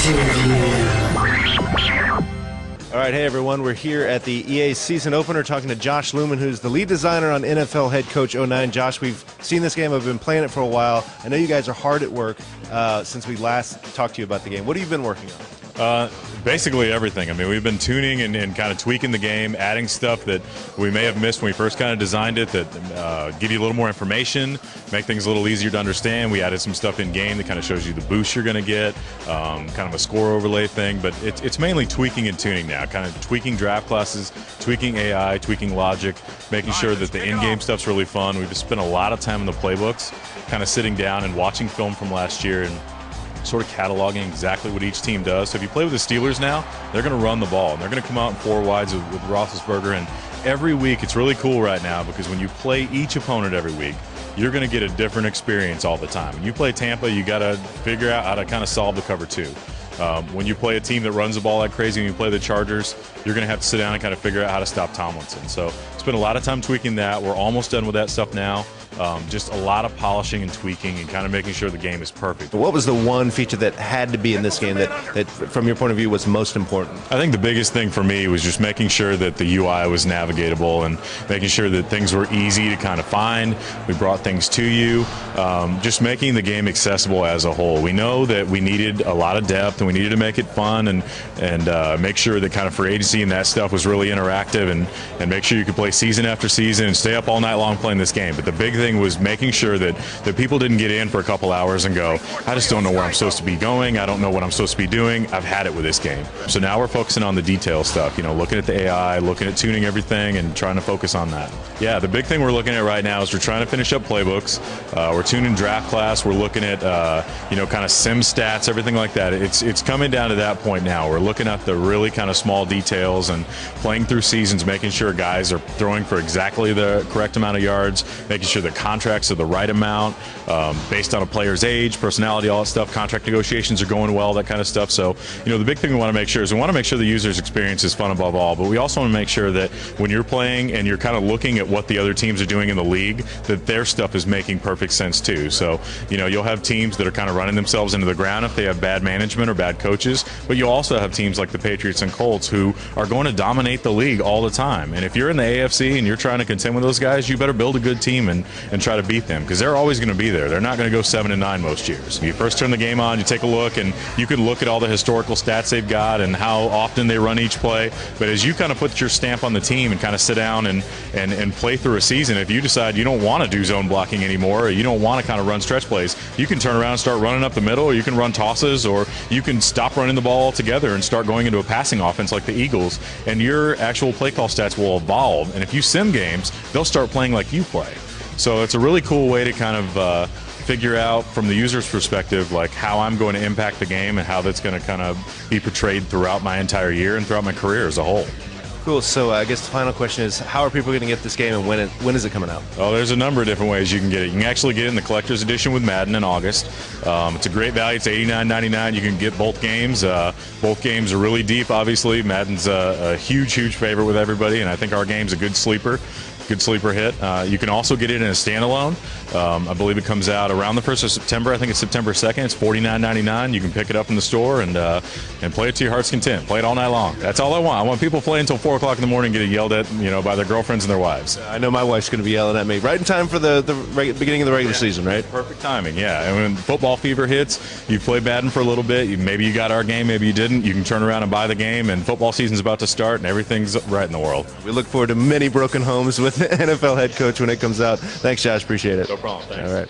All right, hey everyone, we're here at the EA season opener talking to Josh Lumen, who's the lead designer on NFL Head Coach 09. Josh, we've seen this game, I've been playing it for a while. I know you guys are hard at work since we last talked to you about the game. What have you been working on? Basically everything. I mean, we've been tuning and kind of tweaking the game, adding stuff that we may have missed when we first kind of designed it that give you a little more information, make things a little easier to understand. We added some stuff in game that kind of shows you the boost you're going to get, kind of a score overlay thing, but it's mainly tweaking and tuning now, kind of tweaking draft classes, tweaking AI, tweaking logic, making sure that the in-game stuff's really fun. We've spent a lot of time in the playbooks, kind of sitting down and watching film from last year and sort of cataloging exactly what each team does. So if you play with the Steelers now, they're going to run the ball, and they're going to come out in four wides with Roethlisberger. And every week, it's really cool right now because when you play each opponent every week, you're going to get a different experience all the time. When you play Tampa, you got to figure out how to kind of solve the cover two. When you play a team that runs the ball like crazy, when you play the Chargers, you're going to have to sit down and kind of figure out how to stop Tomlinson. So spent a lot of time tweaking that. We're almost done with that stuff now. Just a lot of polishing and tweaking and kind of making sure the game is perfect. What was the one feature that had to be in this game that from your point of view, was most important? I think the biggest thing for me was just making sure that the UI was navigatable and making sure that things were easy to kind of find. We brought things to you, just making the game accessible as a whole. We know that we needed a lot of depth and we needed to make it fun and make sure that kind of free agency and that stuff was really interactive and make sure you could play season after season and stay up all night long playing this game. But the big thing was making sure that people didn't get in for a couple hours and go, I just don't know where I'm supposed to be going. I don't know what I'm supposed to be doing. I've had it with this game. So now we're focusing on the detail stuff, you know, looking at the AI, looking at tuning everything and trying to focus on that. Yeah, the big thing we're looking at right now is we're trying to finish up playbooks. We're tuning draft class. We're looking at, you know, kind of sim stats, everything like that. It's coming down to that point now. We're looking at the really kind of small details and playing through seasons, making sure guys are throwing for exactly the correct amount of yards, making sure the contracts are the right amount, based on a player's age, personality, all that stuff. Contract negotiations are going well, that kind of stuff. So, you know, the big thing we want to make sure is we want to make sure the user's experience is fun above all, but we also want to make sure that when you're playing and you're kind of looking at what the other teams are doing in the league, that their stuff is making perfect sense too. So, you know, you'll have teams that are kind of running themselves into the ground if they have bad management or bad coaches, but you'll also have teams like the Patriots and Colts who are going to dominate the league all the time. And if you're in the AFC and you're trying to contend with those guys, you better build a good team and try to beat them, because they're always going to be there. They're not going to go 7-9 most years. When you first turn the game on, you take a look, and you can look at all the historical stats they've got and how often they run each play. But as you kind of put your stamp on the team and kind of sit down and play through a season, if you decide you don't want to do zone blocking anymore, or you don't want to kind of run stretch plays, you can turn around and start running up the middle, or you can run tosses, or you can stop running the ball altogether and start going into a passing offense like the Eagles, and your actual play call stats will evolve. And if you sim games, they'll start playing like you play. So it's a really cool way to kind of figure out from the user's perspective like how I'm going to impact the game and how that's going to kind of be portrayed throughout my entire year and throughout my career as a whole. Cool. So I guess the final question is, how are people going to get this game, and when is it coming out? Oh, there's a number of different ways you can get it. You can actually get it in the collector's edition with Madden in August. It's a great value. It's $89.99. You can get both games. Both games are really deep, obviously. Madden's a huge favorite with everybody, and I think our game's a good sleeper hit. You can also get it in a standalone. I believe it comes out around the 1st of September. I think it's September 2nd. It's $49.99. You can pick it up in the store and play it to your heart's content. Play it all night long. That's all I want. I want people playing until 4 o'clock in the morning, getting yelled at, you know, by their girlfriends and their wives. I know my wife's going to be yelling at me right in time for the beginning of the regular season, right? Perfect timing, yeah. And when football fever hits, you play Madden for a little bit. Maybe you got our game, maybe you didn't. You can turn around and buy the game, and football season's about to start, and everything's right in the world. We look forward to many broken homes with the NFL Head Coach when it comes out. Thanks, Josh. Appreciate it. No problem. Thanks. All right.